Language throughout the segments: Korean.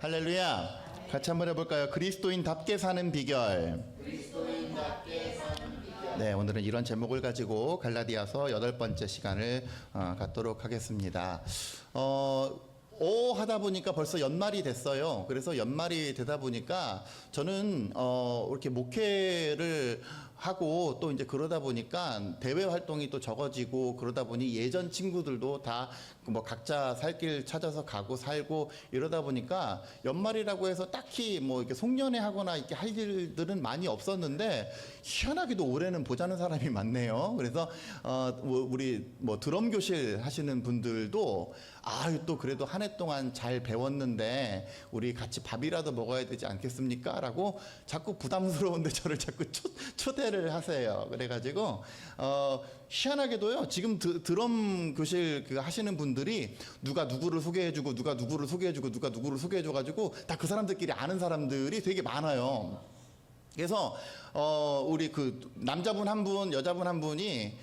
할렐루야. 같이 한번 해볼까요? 그리스도인답게 사는 비결. 네, 오늘은 이런 제목을 가지고 갈라디아서 8번째 시간을 갖도록 하겠습니다. 하다 보니까 벌써 연말이 됐어요. 그래서 연말이 되다 보니까 저는 이렇게 목회를 하고 또 이제 그러다 보니까 대외 활동이 또 적어지고 그러다 보니 예전 친구들도 다 뭐 각자 살 길 찾아서 가고 살고 이러다 보니까 연말이라고 해서 딱히 뭐 이렇게 송년회 하거나 이렇게 할 일들은 많이 없었는데 희한하게도 올해는 보자는 사람이 많네요. 그래서 우리 뭐 드럼 교실 하시는 분들도 또 그래도 한 해 동안 잘 배웠는데 우리 같이 밥이라도 먹어야 되지 않겠습니까? 라고 자꾸 부담스러운데 저를 자꾸 초대를 하세요. 그래가지고 희한하게도요, 지금 드럼 교실 하시는 분들이 누가 누구를 소개해주고 누가 누구를 소개해주고 누가 누구를 소개해줘가지고 다 그 사람들끼리 아는 사람들이 되게 많아요. 그래서 우리 그 남자분 한 분, 여자분 한 분이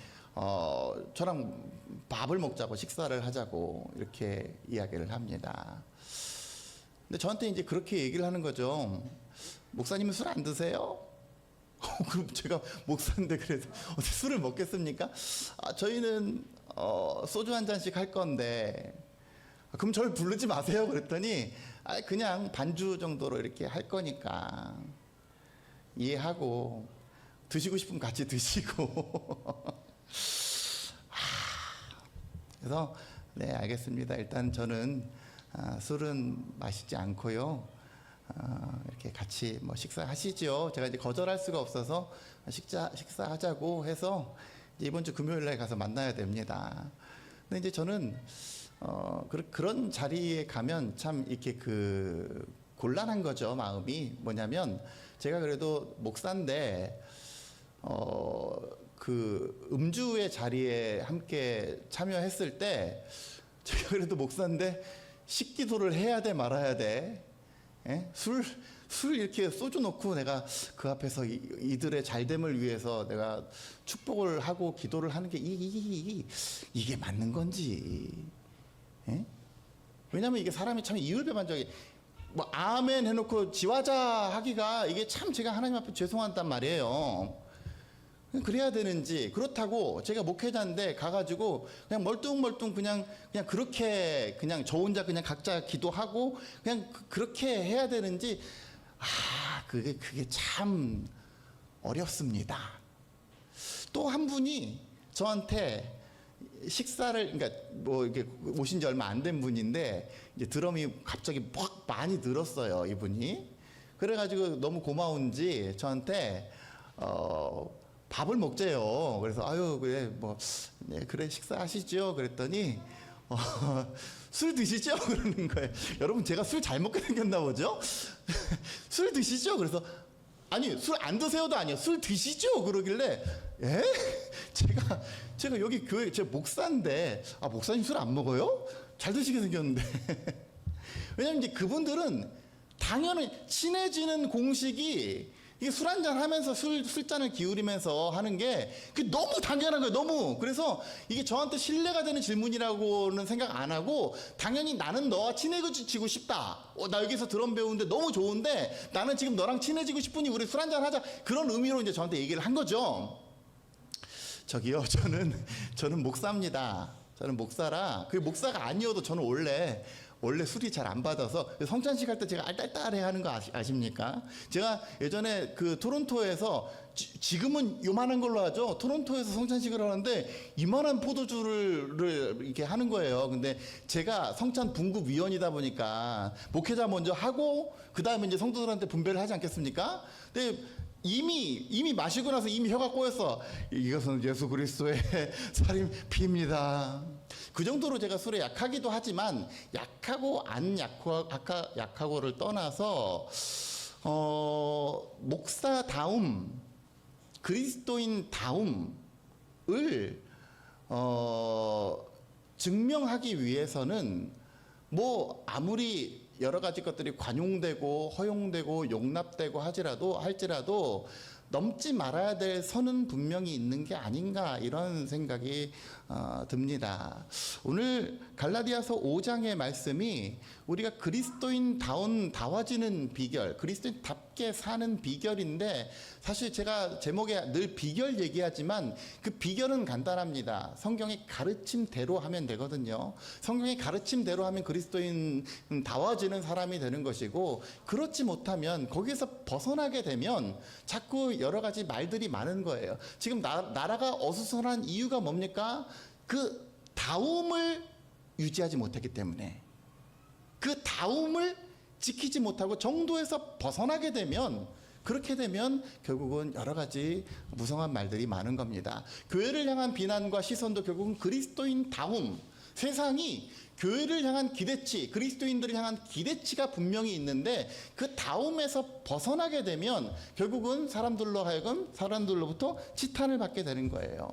저랑 밥을 먹자고, 식사를 하자고 이렇게 이야기를 합니다. 근데 저한테 이제 그렇게 얘기를 하는 거죠. 목사님은 술 안 드세요? 그럼 제가 목사인데 그래서 어떻게 술을 먹겠습니까? 저희는 소주 한 잔씩 할 건데 그럼 저를 부르지 마세요. 그랬더니 그냥 반주 정도로 이렇게 할 거니까 이해하고 드시고 싶으면 같이 드시고 그래서 네, 알겠습니다. 일단 저는 술은 마시지 않고요. 이렇게 같이 뭐 식사하시죠. 제가 이제 거절할 수가 없어서 식사하자고 해서 이제 이번 주 금요일날 가서 만나야 됩니다. 근데 이제 저는 그런 자리에 가면 참 이렇게 곤란한 거죠. 마음이 뭐냐면 제가 그래도 목사인데 음주의 자리에 함께 참여했을 때 제가 그래도 목사인데 식기도를 해야 돼 말아야 돼? 예? 술 이렇게 소주 놓고 내가 그 앞에서 이들의 잘됨을 위해서 내가 축복을 하고 기도를 하는 게 이게 맞는 건지. 예? 왜냐면 이게 사람이 참 이율배반적이 뭐 아멘 해놓고 지화자 하기가 이게 참 제가 하나님 앞에 죄송하단 말이에요. 그래야 되는지, 그렇다고 제가 목회자인데 가가지고 그냥 멀뚱멀뚱 그냥 그렇게 그냥 저 혼자 그냥 각자 기도하고 그냥 그렇게 해야 되는지 그게 참 어렵습니다. 또 한 분이 저한테 식사를, 그러니까 뭐 이렇게 오신 지 얼마 안 된 분인데 이제 드럼이 갑자기 막 많이 늘었어요, 이분이. 그래가지고 너무 고마운지 저한테 밥을 먹재요. 그래서 그래 뭐 네, 그래 식사하시죠. 그랬더니 술 드시죠? 그러는 거예요. 여러분 제가 술 잘 먹게 생겼나 보죠? 술 드시죠? 그래서 아니 술 안 드세요도 아니에요. 술 드시죠? 그러길래 예? 제가 여기 교회 제 목사인데 목사님 술 안 먹어요? 잘 드시게 생겼는데 왜냐면 이제 그분들은 당연히 친해지는 공식이 이게 술 한잔 하면서 술잔을 기울이면서 하는 게 너무 당연한 거예요. 너무. 그래서 이게 저한테 신뢰가 되는 질문이라고는 생각 안 하고 당연히 나는 너와 친해지고 싶다. 나 여기서 드럼 배우는데 너무 좋은데 나는 지금 너랑 친해지고 싶으니 우리 술 한잔 하자. 그런 의미로 이제 저한테 얘기를 한 거죠. 저기요, 저는 목사입니다. 저는 목사라, 목사가 아니어도 저는 원래 술이 잘 안 받아서 성찬식 할 때 제가 알딸딸해 하는 거 아십니까? 제가 예전에 토론토에서 지금은 요만한 걸로 하죠. 토론토에서 성찬식을 하는데 이만한 포도주를 이렇게 하는 거예요. 근데 제가 성찬 분급위원이다 보니까 목회자 먼저 하고 그 다음에 이제 성도들한테 분배를 하지 않겠습니까? 근데 이미 마시고 나서 이미 혀가 꼬였어. 이것은 예수 그리스도의 살인 피입니다. 그 정도로 제가 술에 약하기도 하지만 약하고 안 약하고를 떠나서 목사다움, 그리스도인다움을 증명하기 위해서는 뭐 아무리 여러 가지 것들이 관용되고 허용되고 용납되고 할지라도 넘지 말아야 될 선은 분명히 있는 게 아닌가, 이런 생각이 듭니다. 오늘 갈라디아서 5장의 말씀이 우리가 그리스도인다운 다워지는 비결, 그리스도인답게 사는 비결인데, 사실 제가 제목에 늘 비결 얘기하지만 그 비결은 간단합니다. 성경의 가르침대로 하면 되거든요. 성경의 가르침대로 하면 그리스도인다워지는 사람이 되는 것이고, 그렇지 못하면 거기에서 벗어나게 되면 자꾸 여러 가지 말들이 많은 거예요. 지금 나라가 어수선한 이유가 뭡니까? 그 다움을 유지하지 못했기 때문에, 그 다움을 지키지 못하고 정도에서 벗어나게 되면, 그렇게 되면 결국은 여러 가지 무성한 말들이 많은 겁니다. 교회를 향한 비난과 시선도 결국은 그리스도인다움, 세상이 교회를 향한 기대치, 그리스도인들을 향한 기대치가 분명히 있는데 그 다움에서 벗어나게 되면 결국은 사람들로부터 치탄을 받게 되는 거예요.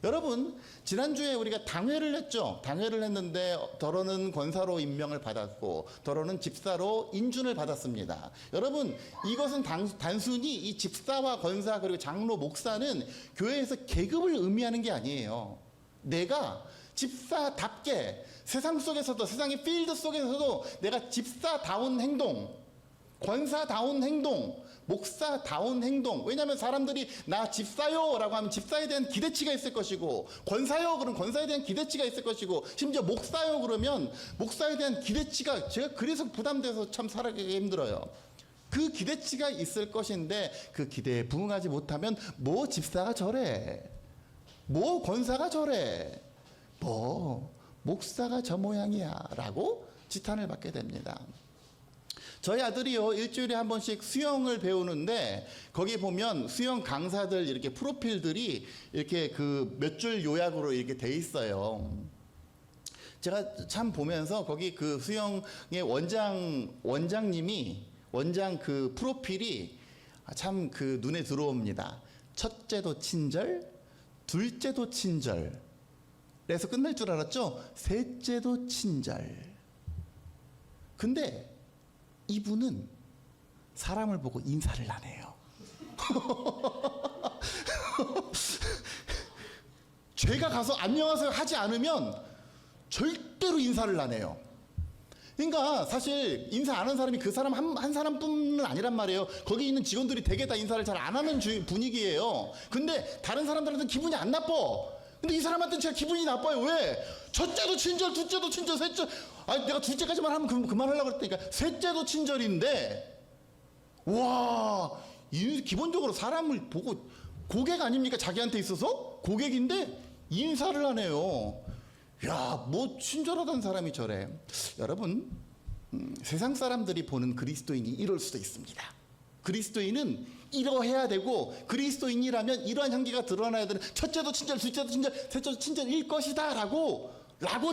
여러분, 지난주에 우리가 당회를 했죠. 당회를 했는데 더러는 권사로 임명을 받았고 더러는 집사로 인준을 받았습니다. 여러분, 이것은 단순히 이 집사와 권사 그리고 장로, 목사는 교회에서 계급을 의미하는 게 아니에요. 내가 집사답게 세상 속에서도, 세상의 필드 속에서도 내가 집사다운 행동, 권사다운 행동, 목사다운 행동. 왜냐하면 사람들이 나 집사요 라고 하면 집사에 대한 기대치가 있을 것이고, 권사요 그러면 권사에 대한 기대치가 있을 것이고, 심지어 목사요 그러면 목사에 대한 기대치가, 제가 그래서 부담돼서 참 살아가기 힘들어요. 그 기대치가 있을 것인데 그 기대에 부응하지 못하면 뭐 집사가 저래, 뭐 권사가 저래, 뭐 목사가 저 모양이야 라고 지탄을 받게 됩니다. 저희 아들이요, 일주일에 한 번씩 수영을 배우는데 거기 보면 수영 강사들 이렇게 프로필들이 이렇게 그 몇 줄 요약으로 이렇게 돼 있어요. 제가 참 보면서 거기 그 수영의 원장 그 프로필이 참 그 눈에 들어옵니다. 첫째도 친절, 둘째도 친절. 그래서 끝날 줄 알았죠? 셋째도 친절. 근데 이분은 사람을 보고 인사를 안 해요. 제가 가서 안녕하세요 하지 않으면 절대로 인사를 안 해요. 그러니까 사실 인사 안 하는 사람이 그 사람 한 사람뿐은 아니란 말이에요. 거기 있는 직원들이 되게 다 인사를 잘 안 하는 분위기예요. 근데 다른 사람들한테는 기분이 안 나빠. 근데 이 사람한테는 제가 기분이 나빠요. 왜? 첫째도 친절, 둘째도 친절, 셋째, 아니 내가 둘째까지만 하면 그만하려고 그랬다니까. 셋째도 친절인데, 와, 기본적으로 사람을 보고, 고객 아닙니까? 자기한테 있어서 고객인데 인사를 안 해요. 야, 뭐 친절하다는 사람이 저래. 여러분, 세상 사람들이 보는 그리스도인이 이럴 수도 있습니다. 그리스도인은 이러해야 되고, 그리스도인이라면 이러한 향기가 드러나야 되는, 첫째도 친절, 둘째도 친절, 셋째도 친절일 것이다 라고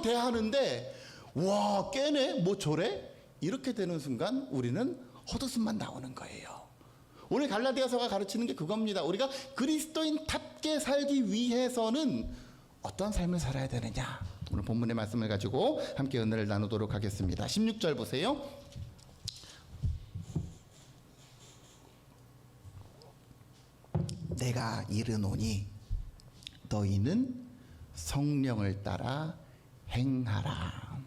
대하는데, 와, 깨네? 뭐 저래? 이렇게 되는 순간 우리는 헛웃음만 나오는 거예요. 오늘 갈라디아서가 가르치는 게 그겁니다. 우리가 그리스도인답게 살기 위해서는 어떤 삶을 살아야 되느냐, 오늘 본문의 말씀을 가지고 함께 은혜를 나누도록 하겠습니다. 16절 보세요. 내가 이르노니 너희는 성령을 따라 행하라.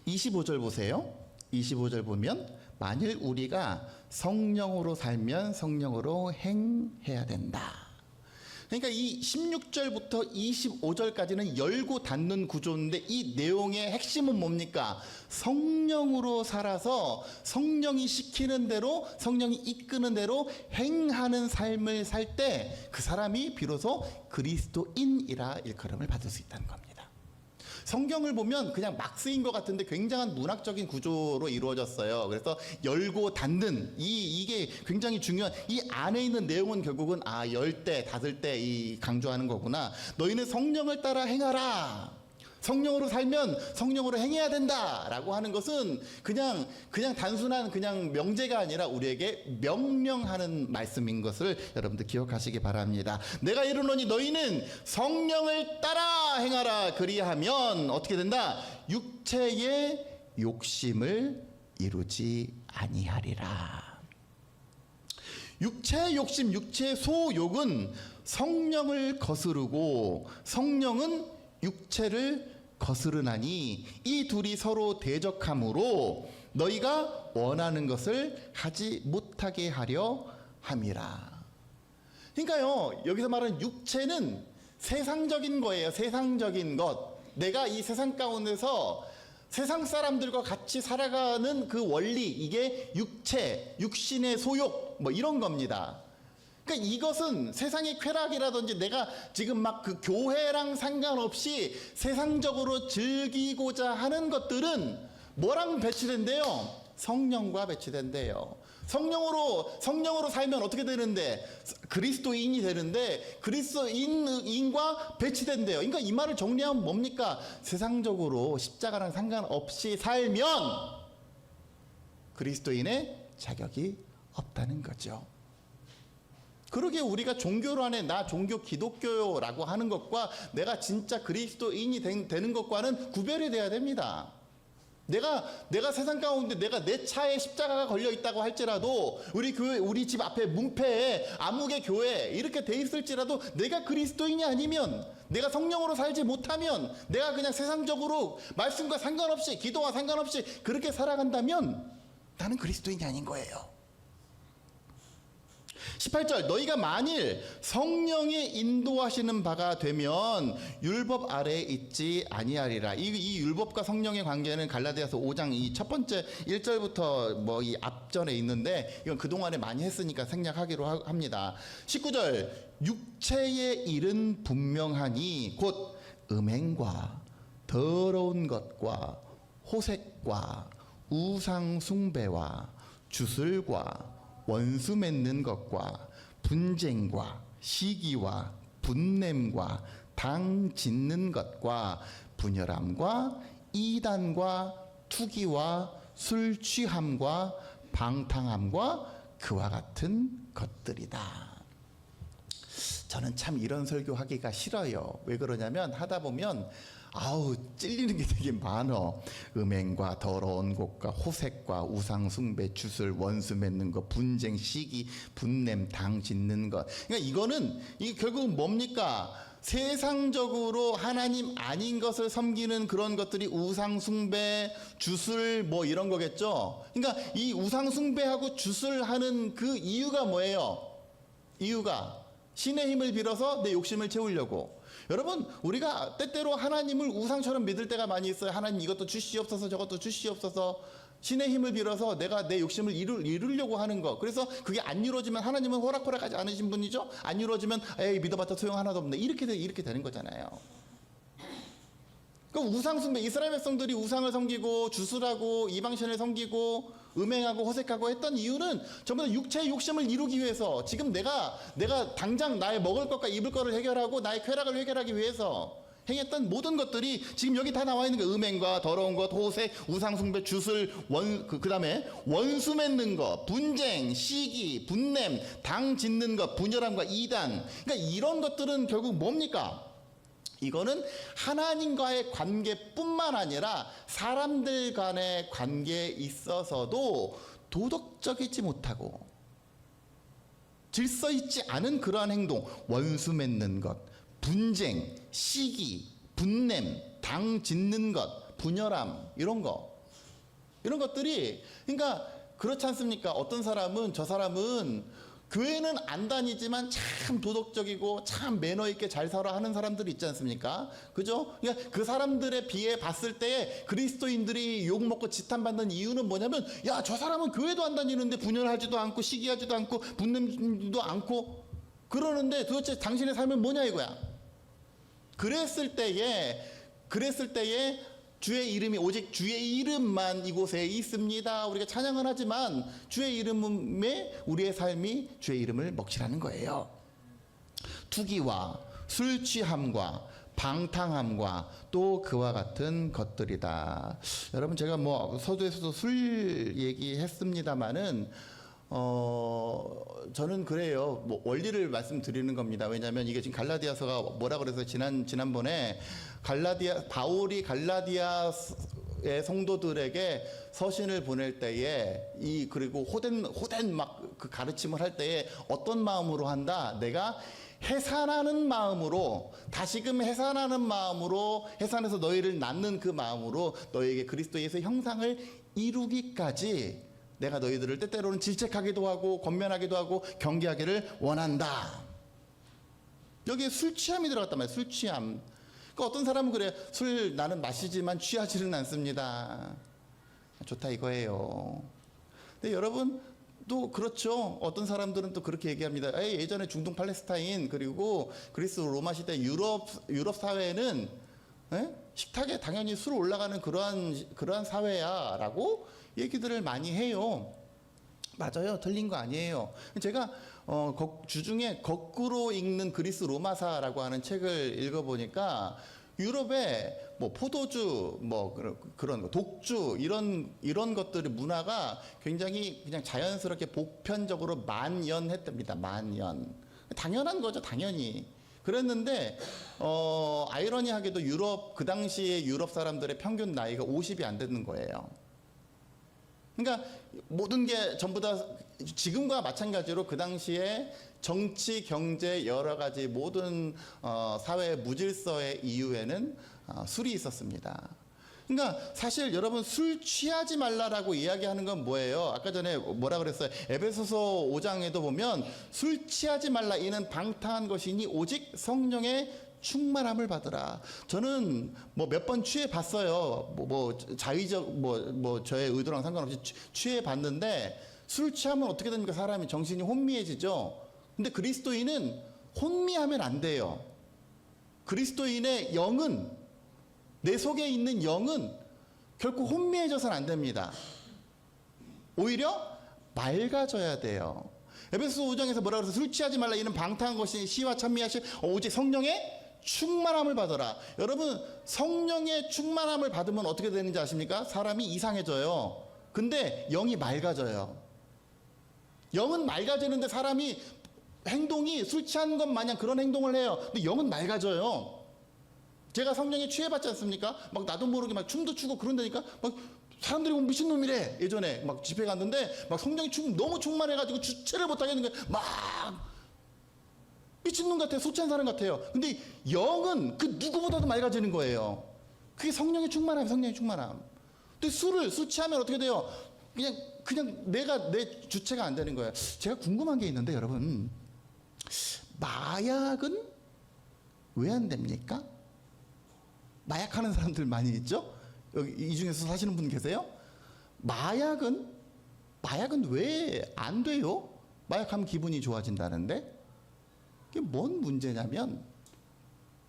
25절 보세요. 25절 보면 만일 우리가 성령으로 살면 성령으로 행해야 된다. 그러니까 이 16절부터 25절까지는 열고 닫는 구조인데, 이 내용의 핵심은 뭡니까? 성령으로 살아서 성령이 시키는 대로, 성령이 이끄는 대로 행하는 삶을 살 때 그 사람이 비로소 그리스도인이라 일컬음을 받을 수 있다는 겁니다. 성경을 보면 그냥 막 쓰인 것 같은데 굉장한 문학적인 구조로 이루어졌어요. 그래서 열고 닫는 이게 굉장히 중요한, 이 안에 있는 내용은 결국은 열 때 닫을 때 이 강조하는 거구나. 너희는 성령을 따라 행하라. 성령으로 살면 성령으로 행해야 된다라고 하는 것은 그냥 단순한 그냥 명제가 아니라 우리에게 명령하는 말씀인 것을 여러분들 기억하시기 바랍니다. 내가 이르노니 너희는 성령을 따라 행하라. 그리하면 어떻게 된다? 육체의 욕심을 이루지 아니하리라. 육체의 욕심, 육체의 소욕은 성령을 거스르고 성령은 육체를 거스르나니 이 둘이 서로 대적함으로 너희가 원하는 것을 하지 못하게 하려 함이라. 그러니까요, 여기서 말하는 육체는 세상적인 거예요. 세상적인 것. 내가 이 세상 가운데서 세상 사람들과 같이 살아가는 그 원리, 이게 육체, 육신의 소욕, 뭐 이런 겁니다. 그러니까 이것은 세상의 쾌락이라든지 내가 지금 막 그 교회랑 상관없이 세상적으로 즐기고자 하는 것들은 뭐랑 배치된대요? 성령과 배치된대요. 성령으로 살면 어떻게 되는데? 그리스도인이 되는데 그리스도인과 배치된대요. 그러니까 이 말을 정리하면 뭡니까? 세상적으로 십자가랑 상관없이 살면 그리스도인의 자격이 없다는 거죠. 그러게 우리가 종교로 안에 나 종교 기독교라고 하는 것과 내가 진짜 그리스도인이 되는 것과는 구별이 돼야 됩니다. 내가 세상 가운데 내가 내 차에 십자가가 걸려 있다고 할지라도 우리 교회, 우리 집 앞에 문패에 아무개 교회 이렇게 돼 있을지라도 내가 그리스도인이 아니면, 내가 성령으로 살지 못하면, 내가 그냥 세상적으로 말씀과 상관없이, 기도와 상관없이 그렇게 살아간다면 나는 그리스도인이 아닌 거예요. 18절, 너희가 만일 성령이 인도하시는 바가 되면 율법 아래에 있지 아니하리라. 이 율법과 성령의 관계는 갈라디아서 5장 이 첫 번째 1절부터 뭐 이 앞전에 있는데 이건 그동안에 많이 했으니까 생략하기로 합니다. 19절, 육체의 일은 분명하니 곧 음행과 더러운 것과 호색과 우상 숭배와 주술과 원수 맺는 것과 분쟁과 시기와 분냄과 당 짓는 것과 분열함과 이단과 투기와 술 취함과 방탕함과 그와 같은 것들이다. 저는 참 이런 설교하기가 싫어요. 왜 그러냐면 하다 보면 아우 찔리는 게 되게 많어. 음행과 더러운 것과 호색과 우상 숭배, 주술, 원수 맺는 것, 분쟁, 시기, 분냄, 당 짓는 것. 그러니까 이게 결국 뭡니까? 세상적으로 하나님 아닌 것을 섬기는 그런 것들이 우상 숭배, 주술 뭐 이런 거겠죠. 그러니까 이 우상 숭배하고 주술하는 그 이유가 뭐예요? 이유가 신의 힘을 빌어서 내 욕심을 채우려고. 여러분, 우리가 때때로 하나님을 우상처럼 믿을 때가 많이 있어요. 하나님 이것도 주시옵소서, 저것도 주시옵소서. 신의 힘을 빌어서 내가 내 욕심을 이루려고 하는 거. 그래서 그게 안 이루어지면 하나님은 호락호락하지 않으신 분이죠. 안 이루어지면 에이 믿어봤자 소용 하나도 없네. 이렇게 되는 거잖아요. 그 우상 숭배, 이스라엘 백성들이 우상을 섬기고 주술하고 이방신을 섬기고 음행하고 호색하고 했던 이유는 전부 다 육체의 욕심을 이루기 위해서, 지금 내가 당장 나의 먹을 것과 입을 것을 해결하고 나의 쾌락을 해결하기 위해서 행했던 모든 것들이 지금 여기 다 나와 있는 거. 음행과 더러운 것, 호색, 우상 숭배, 주술, 그다음에 원수 맺는 것, 분쟁, 시기, 분냄, 당 짓는 것, 분열함과 이단. 그러니까 이런 것들은 결국 뭡니까? 이거는 하나님과의 관계뿐만 아니라 사람들 간의 관계에 있어서도 도덕적이지 못하고 질서 있지 않은 그러한 행동, 원수 맺는 것, 분쟁, 시기, 분냄, 당 짓는 것, 분열함, 이런 것들이, 그러니까 그렇지 않습니까? 어떤 사람은, 저 사람은 교회는 안 다니지만 참 도덕적이고 참 매너 있게 잘 살아 하는 사람들이 있지 않습니까? 그죠? 그러니까 그 사람들에 비해 봤을 때 그리스도인들이 욕먹고 지탄받는 이유는 뭐냐면, 야, 저 사람은 교회도 안 다니는데 분열하지도 않고 시기하지도 않고 분냄도 않고 그러는데 도대체 당신의 삶은 뭐냐 이거야. 그랬을 때에 주의 이름이, 오직 주의 이름만 이곳에 있습니다. 우리가 찬양을 하지만 주의 이름에 우리의 삶이 주의 이름을 먹칠하는 거예요. 투기와 술 취함과 방탕함과 또 그와 같은 것들이다. 여러분, 제가 뭐 서두에서도 술 얘기했습니다마는 저는 그래요. 뭐 원리를 말씀드리는 겁니다. 왜냐하면 이게 지금 갈라디아서가 뭐라 그래서 지난번에 바울이 갈라디아 고린도의 성도들에게 서신을 보낼 때에 그리고 호된 막 그 가르침을 할 때에 어떤 마음으로 한다? 내가 해산하는 마음으로, 다시금 해산하는 마음으로, 해산해서 너희를 낳는 그 마음으로 너희에게 그리스도 예수의 형상을 이루기까지 내가 너희들을 때때로는 질책하기도 하고 권면하기도 하고 경계하기를 원한다. 여기에 술 취함이 들어갔단 말이에요. 술 취함. 그러니까 어떤 사람은 그래, 술 나는 마시지만 취하지는 않습니다. 좋다 이거예요. 근데 여러분 또 그렇죠. 어떤 사람들은 또 그렇게 얘기합니다. 예전에 중동 팔레스타인 그리고 그리스 로마 시대 유럽 사회는 식탁에 당연히 술 올라가는 그러한 사회야라고 얘기들을 많이 해요. 맞아요. 틀린 거 아니에요. 제가 주중에 거꾸로 읽는 그리스 로마사라고 하는 책을 읽어보니까 유럽에 뭐 포도주, 뭐 그런 거, 독주 이런 것들의 문화가 굉장히 그냥 자연스럽게 보편적으로 만연했답니다. 만연. 당연한 거죠, 당연히. 그랬는데 아이러니하게도 그 당시에 유럽 사람들의 평균 나이가 50이 안 되는 거예요. 그러니까 모든 게 전부 다 지금과 마찬가지로 그 당시에 정치, 경제 여러 가지 모든 사회 무질서의 이유에는 술이 있었습니다. 그러니까 사실 여러분 술 취하지 말라라고 이야기하는 건 뭐예요? 아까 전에 뭐라 그랬어요? 에베소서 5장에도 보면 술 취하지 말라 이는 방탕한 것이니 오직 성령의 충만함을 받으라. 저는 뭐 몇 번 취해 봤어요. 자의적 저의 의도랑 상관없이 취해 봤는데 술 취하면 어떻게 됩니까? 사람이 정신이 혼미해지죠. 근데 그리스도인은 혼미하면 안 돼요. 그리스도인의 영은, 내 속에 있는 영은 결코 혼미해져서는 안 됩니다. 오히려 맑아져야 돼요. 에베소서 5장에서 뭐라 그래서 술 취하지 말라 이는 방탕한 것이 시와 찬미하실 오직 성령의 충만함을 받아라. 여러분 성령의 충만함을 받으면 어떻게 되는지 아십니까? 사람이 이상해져요. 근데 영이 맑아져요. 영은 맑아지는데 사람이 행동이 술 취한 것 마냥 그런 행동을 해요. 근데 영은 맑아져요. 제가 성령에 취해봤지 않습니까? 막 나도 모르게 막 춤도 추고 그런다니까 막 사람들이 보면 미친놈이래. 예전에 막 집회 갔는데 막 성령이 너무 충만해가지고 주체를 못하겠는 거예요. 막 미친놈 같아요. 술 취한 사람 같아요. 근데 영은 그 누구보다도 맑아지는 거예요. 그게 성령의 충만함, 성령의 충만함. 근데 술 취하면 어떻게 돼요? 그냥 내 주체가 안 되는 거예요. 제가 궁금한 게 있는데 여러분, 마약은 왜 안 됩니까? 마약하는 사람들 많이 있죠? 여기 이 중에서 사시는 분 계세요? 마약은 왜 안 돼요? 마약하면 기분이 좋아진다는데? 이게 뭔 문제냐면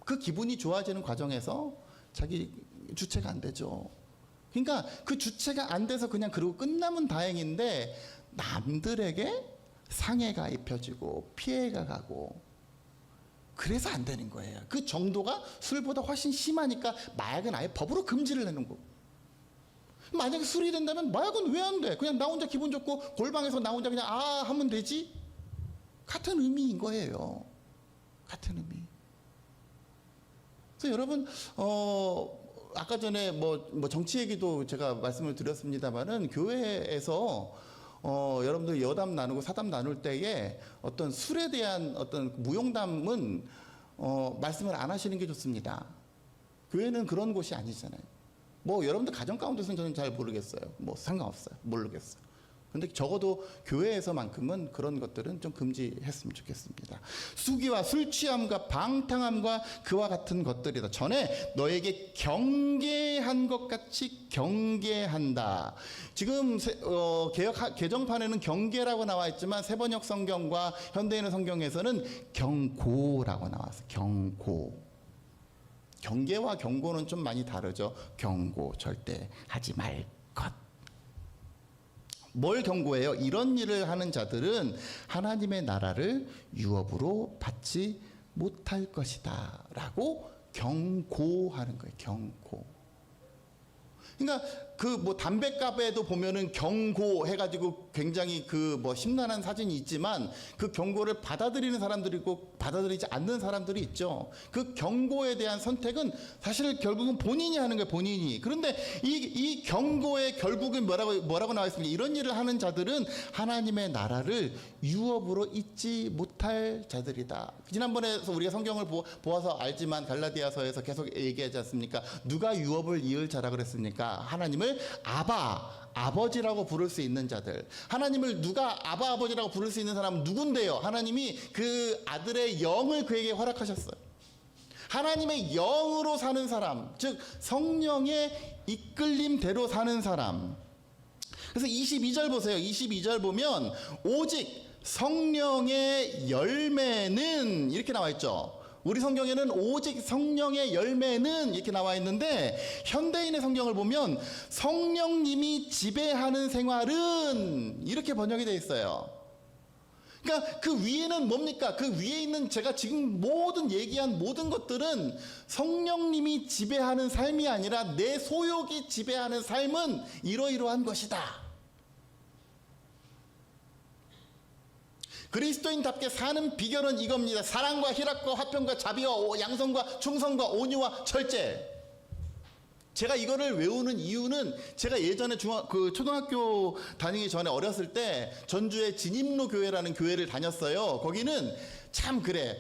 그 기분이 좋아지는 과정에서 자기 주체가 안 되죠. 그러니까 그 주체가 안 돼서 그냥 그러고 끝나면 다행인데 남들에게 상해가 입혀지고 피해가 가고 그래서 안 되는 거예요. 그 정도가 술보다 훨씬 심하니까 마약은 아예 법으로 금지를 해놓은 거고. 만약에 술이 된다면 마약은 왜 안 돼? 그냥 나 혼자 기분 좋고 골방에서 나 혼자 그냥 하면 되지? 같은 의미인 거예요. 같은 의미. 그래서 여러분 아까 전에 뭐 정치 얘기도 제가 말씀을 드렸습니다만은 교회에서 여러분들 여담 나누고 사담 나눌 때에 어떤 술에 대한 어떤 무용담은 말씀을 안 하시는 게 좋습니다. 교회는 그런 곳이 아니잖아요. 뭐 여러분들 가정 가운데서는 저는 잘 모르겠어요. 뭐 상관없어요. 모르겠어요. 근데 적어도 교회에서만큼은 그런 것들은 좀 금지했으면 좋겠습니다. 수기와 술 취함과 방탕함과 그와 같은 것들이다. 전에 너에게 경계한 것 같이 경계한다. 지금 개정판에는 경계라고 나와 있지만 세번역 성경과 현대인의 성경에서는 경고라고 나왔어요. 경고. 경계와 경고는 좀 많이 다르죠. 경고, 절대 하지 말 것. 뭘 경고해요? 이런 일을 하는 자들은 하나님의 나라를 유업으로 받지 못할 것이다 라고 경고하는 거예요. 경고. 그러니까 그 뭐 담뱃값에도 보면은 경고 해가지고 굉장히 그 뭐 심란한 사진이 있지만 그 경고를 받아들이는 사람들이 있고 받아들이지 않는 사람들이 있죠. 그 경고에 대한 선택은 사실 결국은 본인이 하는 거예요, 본인이. 그런데 이 경고의 결국은 뭐라고 나와 있습니까? 이런 일을 하는 자들은 하나님의 나라를 유업으로 잊지 못할 자들이다. 지난번에 우리가 성경을 보아서 알지만 갈라디아서에서 계속 얘기하지 않습니까? 누가 유업을 이을 자라 그랬습니까? 하나님을 아버지라고 부를 수 있는 자들. 하나님을 누가 아버지라고 부를 수 있는 사람은 누군데요? 하나님이 그 아들의 영을 그에게 허락하셨어요. 하나님의 영으로 사는 사람, 즉 성령의 이끌림대로 사는 사람. 그래서 22절 보세요. 22절 보면 오직 성령의 열매는 이렇게 나와 있죠. 우리 성경에는 오직 성령의 열매는 이렇게 나와 있는데 현대인의 성경을 보면 성령님이 지배하는 생활은 이렇게 번역이 되어 있어요. 그러니까 그 위에는 뭡니까? 그 위에 있는 제가 지금 얘기한 모든 것들은 성령님이 지배하는 삶이 아니라 내 소욕이 지배하는 삶은 이러이러한 것이다. 그리스도인답게 사는 비결은 이겁니다. 사랑과 희락과 화평과 자비와 양선과 충성과 온유와 절제. 제가 이거를 외우는 이유는 제가 예전에 초등학교 다니기 전에 어렸을 때 전주의 진입로 교회라는 교회를 다녔어요. 거기는 참 그래.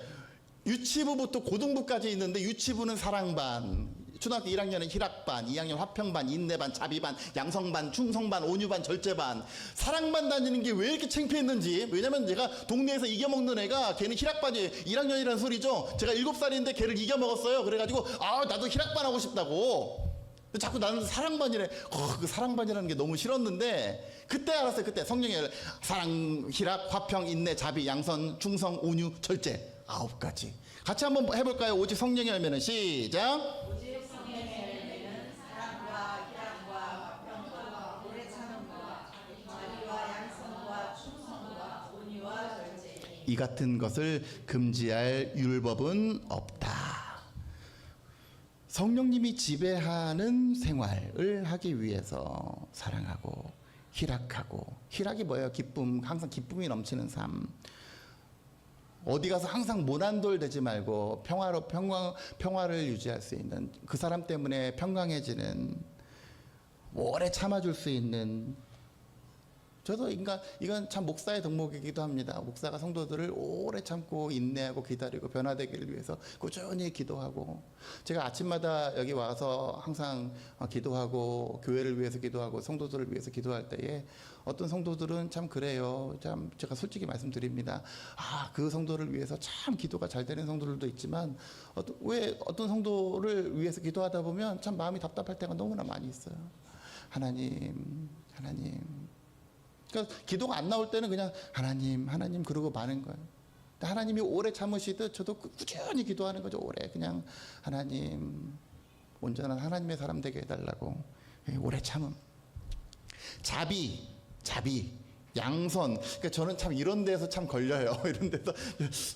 유치부부터 고등부까지 있는데 유치부는 사랑반, 초등학교 1학년은 희락반, 2학년 화평반, 인내반, 자비반, 양성반, 충성반, 온유반, 절제반. 사랑반 다니는 게 왜 이렇게 창피했는지. 왜냐면 제가 동네에서 이겨먹는 애가 걔는 희락반이 1학년이라는 소리죠. 제가 7살인데 걔를 이겨먹었어요. 그래가지고 나도 희락반 하고 싶다고. 자꾸 나는 사랑반이래. 그 사랑반이라는 게 너무 싫었는데 그때 알았어요. 그때 성령의 사랑, 희락, 화평, 인내, 자비, 양선, 충성, 온유, 절제 9가지. 같이 한번 해볼까요? 오직 성령의 열매는 시작. 이 같은 것을 금지할 율법은 없다. 성령님이 지배하는 생활을 하기 위해서 사랑하고 희락하고, 희락이 뭐예요? 기쁨, 항상 기쁨이 넘치는 삶. 어디 가서 항상 모난돌 되지 말고 평화를 유지할 수 있는, 그 사람 때문에 평강해지는, 오래 참아줄 수 있는. 저도 이건 참 목사의 덕목이기도 합니다. 목사가 성도들을 오래 참고 인내하고 기다리고 변화되기를 위해서 꾸준히 기도하고, 제가 아침마다 여기 와서 항상 기도하고 교회를 위해서 기도하고 성도들을 위해서 기도할 때에 어떤 성도들은 참 그래요. 참 제가 솔직히 말씀드립니다. 그 성도를 위해서 참 기도가 잘 되는 성도들도 있지만 어떤 성도를 위해서 기도하다 보면 참 마음이 답답할 때가 너무나 많이 있어요. 하나님. 그러니까 기도가 안 나올 때는 그냥 하나님 그러고 마는 거예요. 하나님이 오래 참으시듯 저도 꾸준히 기도하는 거죠. 오래 그냥 하나님, 온전한 하나님의 사람 되게 해달라고. 오래 참음. 자비, 양선. 그러니까 저는 참 이런 데서 참 걸려요. 이런 데서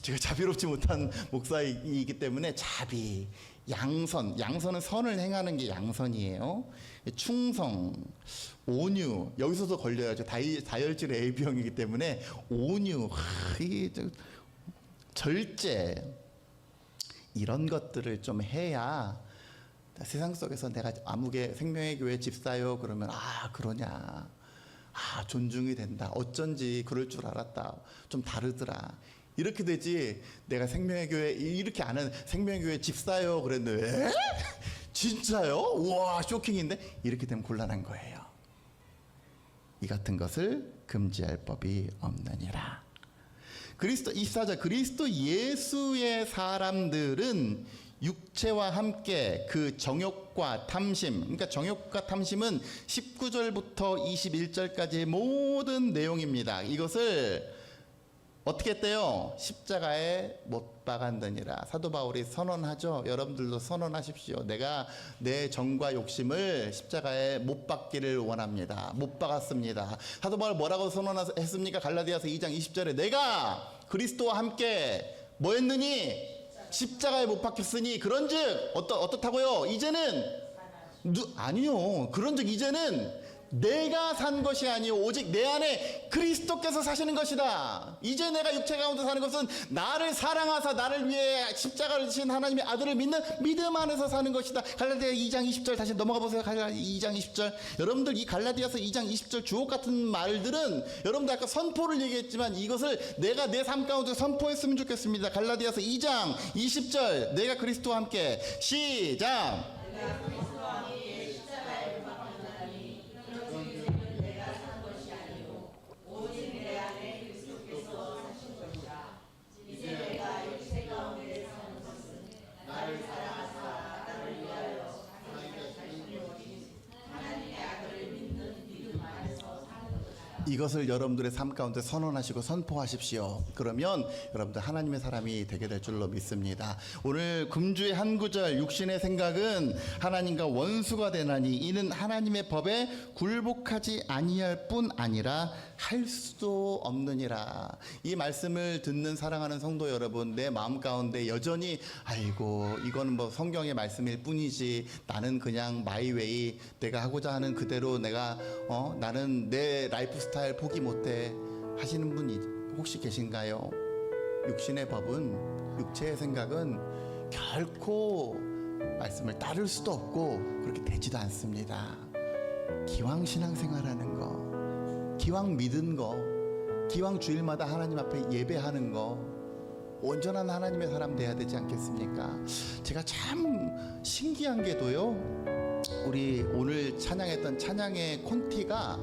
제가 자비롭지 못한 목사이기 때문에 자비, 양선은 선을 행하는 게 양선이에요. 충성, 온유, 여기서도 걸려요. 저 다혈질 AB형이기 때문에 온유, 절제, 이런 것들을 좀 해야 세상 속에서 내가 아무개 생명의 교회 집사요 그러면 그러냐, 존중이 된다, 어쩐지 그럴 줄 알았다, 좀 다르더라, 이렇게 되지. 내가 생명의 교회 이렇게 아는 생명의 교회 집사요 그랬는데 에? 진짜요? 우와, 쇼킹인데. 이렇게 되면 곤란한 거예요. 이 같은 것을 금지할 법이 없느니라. 그리스도 예수의 사람들은 육체와 함께 그 정욕과 탐심, 그러니까 정욕과 탐심은 19절부터 21절까지의 모든 내용입니다. 이것을 어떻게 했대요? 십자가에 못 박았느니라. 사도 바울이 선언하죠. 여러분들도 선언하십시오. 내가 내 정과 욕심을 십자가에 못 박기를 원합니다. 못 박았습니다. 사도 바울 뭐라고 선언했습니까? 갈라디아서 2장 20절에 내가 그리스도와 함께 뭐 했느니? 십자가에 못 박혔으니 그런즉 어떻다고요? 이제는 아니요. 그런 적 이제는 내가 산 것이 아니요 오직 내 안에 그리스도께서 사시는 것이다. 이제 내가 육체 가운데 사는 것은 나를 사랑하사 나를 위해 십자가를 지신 하나님의 아들을 믿는 믿음 안에서 사는 것이다. 갈라디아 2장 20절 다시 넘어가 보세요. 갈라디아 2장 20절. 여러분들 이 갈라디아서 2장 20절 주옥 같은 말들은 여러분들 아까 선포를 얘기했지만 이것을 내가 내 삶 가운데 선포했으면 좋겠습니다. 갈라디아서 2장 20절 내가 그리스도와 함께 시작. 이것을 여러분들의 삶 가운데 선언하시고 선포하십시오. 그러면 여러분들 하나님의 사람이 되게 될 줄로 믿습니다. 오늘 금주의 한 구절 육신의 생각은 하나님과 원수가 되나니 이는 하나님의 법에 굴복하지 아니할 뿐 아니라 할 수도 없느니라. 이 말씀을 듣는 사랑하는 성도 여러분, 내 마음 가운데 여전히 아이고 이거는 뭐 성경의 말씀일 뿐이지 나는 그냥 마이웨이 내가 하고자 하는 그대로 내가 나는 내 라이프 스타일 포기 못해 하시는 분이 혹시 계신가요? 육신의 법은 육체의 생각은 결코 말씀을 따를 수도 없고 그렇게 되지도 않습니다. 기왕 신앙생활하는 거, 기왕 믿은 거, 기왕 주일마다 하나님 앞에 예배하는 거 온전한 하나님의 사람 돼야 되지 않겠습니까? 제가 참 신기한 게도요, 우리 오늘 찬양했던 찬양의 콘티가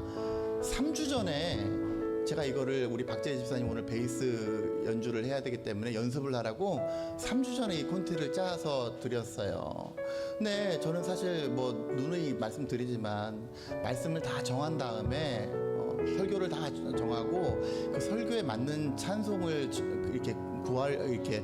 3주 전에 제가 이거를 우리 박재희 집사님 오늘 베이스 연주를 해야 되기 때문에 연습을 하라고 3주 전에 이 콘티를 짜서 드렸어요. 근데 저는 사실 뭐 누누이 말씀드리지만 말씀을 다 정한 다음에 설교를 다 정하고 그 설교에 맞는 찬송을 이렇게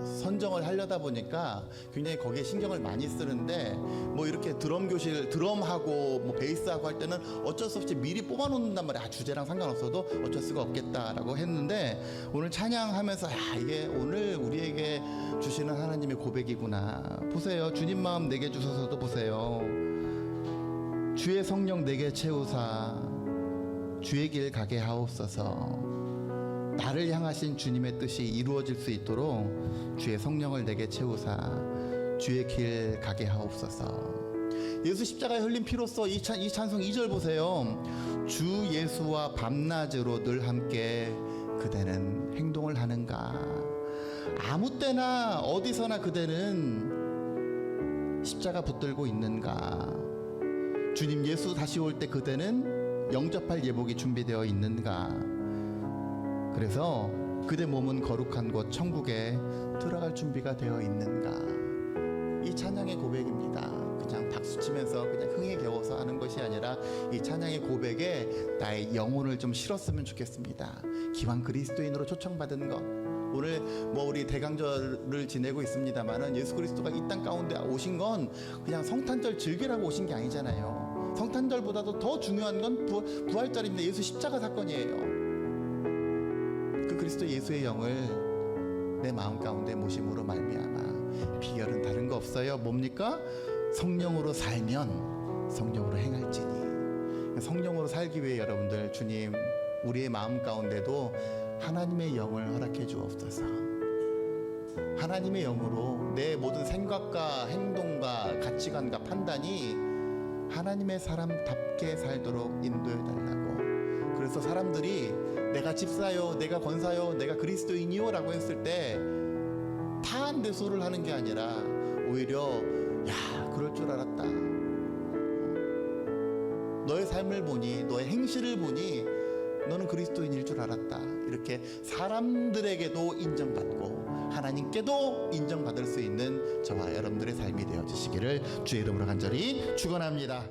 선정을 하려다 보니까 굉장히 거기에 신경을 많이 쓰는데 뭐 이렇게 드럼하고 뭐 베이스하고 할 때는 어쩔 수 없이 미리 뽑아놓는단 말이야. 주제랑 상관없어도 어쩔 수가 없겠다라고 했는데 오늘 찬양하면서 이게 오늘 우리에게 주시는 하나님의 고백이구나. 보세요. 주님 마음 내게 주소서도 보세요. 주의 성령 내게 채우사 주의 길 가게 하옵소서. 나를 향하신 주님의 뜻이 이루어질 수 있도록 주의 성령을 내게 채우사 주의 길 가게 하옵소서. 예수 십자가에 흘린 피로써 이 찬송 2절 보세요. 주 예수와 밤낮으로 늘 함께 그대는 행동을 하는가. 아무 때나 어디서나 그대는 십자가 붙들고 있는가. 주님 예수 다시 올 때 그대는 영접할 예복이 준비되어 있는가. 그래서 그대 몸은 거룩한 곳 천국에 들어갈 준비가 되어 있는가. 이 찬양의 고백입니다. 그냥 박수치면서 그냥 흥에 겨워서 하는 것이 아니라 이 찬양의 고백에 나의 영혼을 좀 실었으면 좋겠습니다. 기왕 그리스도인으로 초청받은 것, 오늘 뭐 우리 대강절을 지내고 있습니다만은 예수 그리스도가 이 땅 가운데 오신 건 그냥 성탄절 즐기라고 오신 게 아니잖아요. 성탄절보다도 더 중요한 건 부활절입니다. 예수 십자가 사건이에요. 그 그리스도 예수의 영을 내 마음 가운데 모심으로 말미암아 비결은 다른 거 없어요. 뭡니까? 성령으로 살면 성령으로 행할지니. 성령으로 살기 위해 여러분들 주님 우리의 마음 가운데도 하나님의 영을 허락해 주옵소서. 하나님의 영으로 내 모든 생각과 행동과 가치관과 판단이 하나님의 사람답게 살도록 인도해 달라고. 그래서 사람들이 내가 집사요, 내가 권사요, 내가 그리스도인이요 라고 했을 때 타한대소를 하는 게 아니라 오히려 야 그럴 줄 알았다. 너의 삶을 보니 너의 행실을 보니 너는 그리스도인일 줄 알았다. 이렇게 사람들에게도 인정받고 하나님께도 인정받을 수 있는 저와 여러분들의 삶이 되어지시기를 주의 이름으로 간절히 축원합니다.